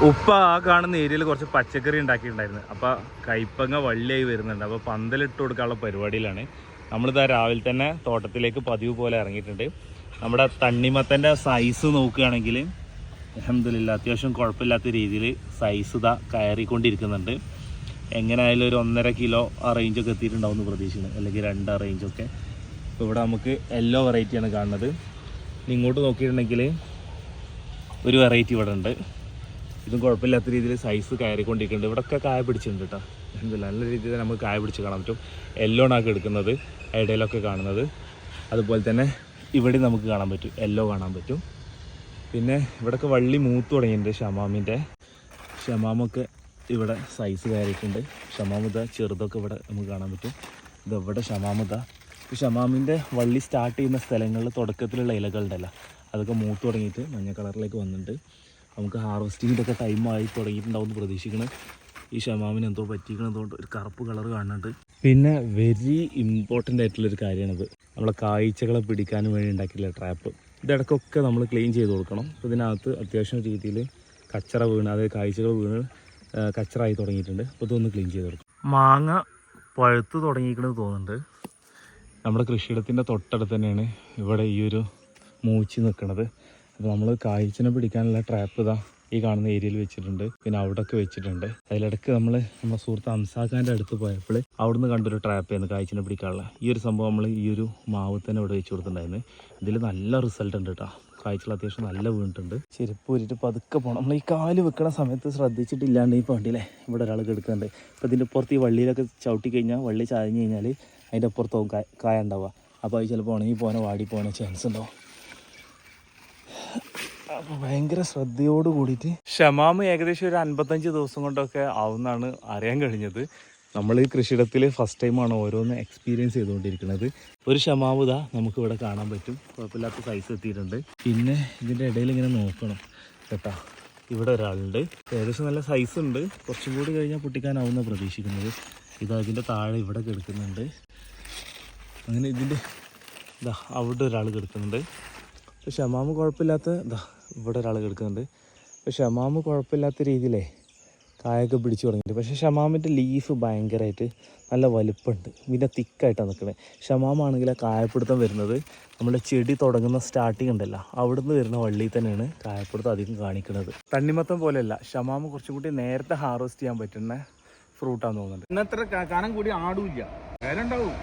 ഉപ്പ ആ കാണുന്ന ഏരിയയിൽ കുറച്ച് പച്ചക്കറി ഉണ്ടാക്കിയിട്ടുണ്ടായിരുന്നു. അപ്പോൾ കൈപ്പങ്ങ വള്ളിയായി വരുന്നുണ്ട്. അപ്പോൾ പന്തലിട്ട് കൊടുക്കാനുള്ള പരിപാടിയിലാണ്. നമ്മളിതാ രാവിലെ തന്നെ തോട്ടത്തിലേക്ക് പതിവ് പോലെ ഇറങ്ങിയിട്ടുണ്ട്. നമ്മുടെ തണ്ണിമത്തൻ്റെ സൈസ് നോക്കുകയാണെങ്കിൽ അൽഹംദുലില്ലാ അത്യാവശ്യം കുഴപ്പമില്ലാത്ത രീതിയിൽ സൈസ് ഇതാ കയറിക്കൊണ്ടിരിക്കുന്നുണ്ട്. എങ്ങനെയായാലും ഒരു 1.5 കിലോ ആ റേഞ്ചൊക്കെ എത്തിയിട്ടുണ്ടാവും എന്ന് പ്രതീക്ഷിക്കുന്നു, അല്ലെങ്കിൽ 2 റേഞ്ചൊക്കെ. ഇപ്പോൾ ഇവിടെ നമുക്ക് യെല്ലോ വെറൈറ്റിയാണ് കാണുന്നത്. ഇങ്ങോട്ട് നോക്കിയിട്ടുണ്ടെങ്കിൽ ഒരു വെറൈറ്റി ഇവിടെ ഉണ്ട്. ഇതും കുഴപ്പമില്ലാത്ത രീതിയിൽ സൈസ് കയറിക്കൊണ്ടിരിക്കുന്നുണ്ട്. ഇവിടെയൊക്കെ കായ പിടിച്ചിട്ടുണ്ട് കേട്ടോ. അൽഹംദുലില്ലാ നല്ല രീതിയിൽ നമുക്ക് കായ പിടിച്ച് കാണാൻ പറ്റും. യെല്ലോ ആണ് എടുക്കുന്നത്, ഇടയിലൊക്കെ കാണുന്നത്. അതുപോലെ തന്നെ ഇവിടെ നമുക്ക് കാണാൻ പറ്റും, യെല്ലോ കാണാൻ പറ്റും. പിന്നെ ഇവിടെയൊക്കെ വള്ളി മൂത്ത് തുടങ്ങിയിട്ടുണ്ട്. ഷമാമൊക്കെ ഇവിടെ സൈസ് കയറിയിട്ടുണ്ട്. ഷമാമുദ ചെറുതൊക്കെ ഇവിടെ നമുക്ക് കാണാൻ പറ്റും. ഇതെവിടെ ഷമാമുദ. ഷമാമിൻ്റെ വള്ളി സ്റ്റാർട്ട് ചെയ്യുന്ന സ്ഥലങ്ങളിൽ തുടക്കത്തിലുള്ള ഇലകളുണ്ടല്ലോ, അതൊക്കെ മൂത്ത് തുടങ്ങിയിട്ട് മഞ്ഞ കളറിലേക്ക് വന്നിട്ടുണ്ട്. നമുക്ക് ഹാർവെസ്റ്റിങ്ങിൻ്റെ ഒക്കെ ടൈമായി തുടങ്ങിയിട്ടുണ്ടാവും എന്ന് പ്രതീക്ഷിക്കണം. ഈ ഷമാമിന് എന്തോ പറ്റിക്കണതുകൊണ്ട് ഒരു കറുപ്പ് കളർ കാണുന്നുണ്ട്. പിന്നെ വെരി ഇമ്പോർട്ടൻ്റ് ആയിട്ടുള്ളൊരു കാര്യമാണിത്. നമ്മളെ കായ്ച്ചകളെ പിടിക്കാനും വേണ്ടി ഉണ്ടാക്കിയിട്ടുള്ള ട്രാപ്പ്. ഇതിടക്കൊക്കെ നമ്മൾ ക്ലീൻ ചെയ്ത് കൊടുക്കണം. അപ്പോൾ ഇതിനകത്ത് അത്യാവശ്യം രീതിയിൽ കച്ചറ വീണ്, അതായത് കായ്ച്ചകൾ വീണ് കച്ചറായി തുടങ്ങിയിട്ടുണ്ട്. അപ്പോൾ ഇതൊന്ന് ക്ലീൻ ചെയ്ത് കൊടുക്കും. മാങ്ങ പഴുത്ത് തുടങ്ങിയിരിക്കണമെന്ന് തോന്നുന്നുണ്ട്. നമ്മുടെ കൃഷിയിടത്തിൻ്റെ തൊട്ടടുത്ത് തന്നെയാണ് ഇവിടെ ഈ ഒരു മൂച്ചി നിൽക്കുന്നത്. അപ്പോൾ നമ്മൾ കായ്ച്ചിനെ പിടിക്കാനുള്ള ട്രാപ്പ് ഇതാ ഈ കാണുന്ന ഏരിയയിൽ വെച്ചിട്ടുണ്ട്. പിന്നെ അവിടെയൊക്കെ വെച്ചിട്ടുണ്ട്. അതിലിടയ്ക്ക് നമ്മുടെ സുഹൃത്ത് അംസാഖാൻ്റെ അടുത്ത് പോയപ്പോൾ അവിടുന്ന് കണ്ടൊരു ട്രാപ്പായിരുന്നു കായ്ച്ചിനെ പിടിക്കാനുള്ള. ഈ ഒരു സംഭവം നമ്മൾ ഈ ഒരു മാവ് തന്നെ ഇവിടെ വെച്ച് കൊടുത്തിട്ടുണ്ടായിരുന്നു. ഇതിൽ നല്ല റിസൾട്ട് ഉണ്ട് കേട്ടോ. കായ്ച്ചൽ അത്യാവശ്യം നല്ല വീണിട്ടുണ്ട്. ചെരുപ്പ് ഊരിയിട്ട് പതുക്കെ പോകണം. നമ്മൾ ഈ കാല് വെക്കണ സമയത്ത് ശ്രദ്ധിച്ചിട്ടില്ലാണ്ട് ഈ വണ്ടിയിലെ ഇവിടെ ഒരാൾ കിടക്കുന്നുണ്ട്. അപ്പോൾ ഇതിൻ്റെ പുറത്ത് ഈ വള്ളിയിലൊക്കെ ചവിട്ടി കഴിഞ്ഞാൽ വള്ളി ചാഞ്ഞ് കഴിഞ്ഞാൽ അതിൻ്റെ അപ്പുറത്താവും കായ ഉണ്ടാവുക. അപ്പോൾ അത് ചിലപ്പോൾ ഉണങ്ങി പോകാനോ വാടി പോകാനോ ചാൻസ് ഉണ്ടാവും. അപ്പോൾ ഭയങ്കര ശ്രദ്ധയോട് കൂടിയിട്ട് ഷമാമ് ഏകദേശം ഒരു 55 ദിവസം കൊണ്ടൊക്കെ ആവുമെന്നാണ് അറിയാൻ കഴിഞ്ഞത്. നമ്മൾ ഈ കൃഷിയിടത്തിൽ ഫസ്റ്റ് ടൈമാണ് ഓരോന്ന് എക്സ്പീരിയൻസ് ചെയ്തുകൊണ്ടിരിക്കുന്നത്. ഒരു ഷമാമ് ഇതാ നമുക്കിവിടെ കാണാൻ പറ്റും. കുഴപ്പമില്ലാത്ത സൈസ് എത്തിയിട്ടുണ്ട്. പിന്നെ ഇതിൻ്റെ ഇടയിൽ ഇങ്ങനെ നോക്കണം കേട്ടോ. ഇവിടെ ഒരാളുണ്ട്, ഏകദേശം നല്ല സൈസ് ഉണ്ട്. കുറച്ചും കൂടി കഴിഞ്ഞാൽ പൊട്ടിക്കാനാവുന്ന പ്രതീക്ഷിക്കുന്നത്. ഇതാ ഇതിൻ്റെ താഴെ ഇവിടെ കിടക്കുന്നുണ്ട്. അങ്ങനെ ഇതിൻ്റെ ഇതാ അവിടെ ഒരാൾ കിടക്കുന്നുണ്ട്. അപ്പോൾ ഷമാമ് കുഴപ്പമില്ലാത്ത ഇതാ ഇവിടെ ഒരാൾ കിടക്കുന്നുണ്ട്. അപ്പോൾ ഷമാമ് കുഴപ്പമില്ലാത്ത രീതിയിലേ കായൊക്കെ പിടിച്ചു തുടങ്ങിയിട്ട്. പക്ഷേ ഷമാമിൻ്റെ ലീഫ് ഭയങ്കരമായിട്ട് നല്ല വലുപ്പമുണ്ട്, പിന്നെ തിക്കായിട്ടാണ് നിൽക്കുന്നത്. ഷമാമാണെങ്കിൽ ആ കായപ്പിടുത്തം വരുന്നത് നമ്മുടെ ചെടി തുടങ്ങുന്ന സ്റ്റാർട്ടിങ് ഉണ്ടല്ലോ, അവിടുന്ന് വരുന്ന വള്ളിയിൽ തന്നെയാണ് കായപ്പിടുത്തം അധികം കാണിക്കുന്നത്. തണ്ണിമത്തം പോലെയല്ല, ഷമാമ് കുറച്ചും കൂടി നേരത്തെ ഹാർവെസ്റ്റ് ചെയ്യാൻ പറ്റുന്ന ഫ്രൂട്ടാന്ന് തോന്നുന്നുണ്ട്. ഇന്നത്ര കാനം കൂടി ആടില്ല, വില ഉണ്ടാവും.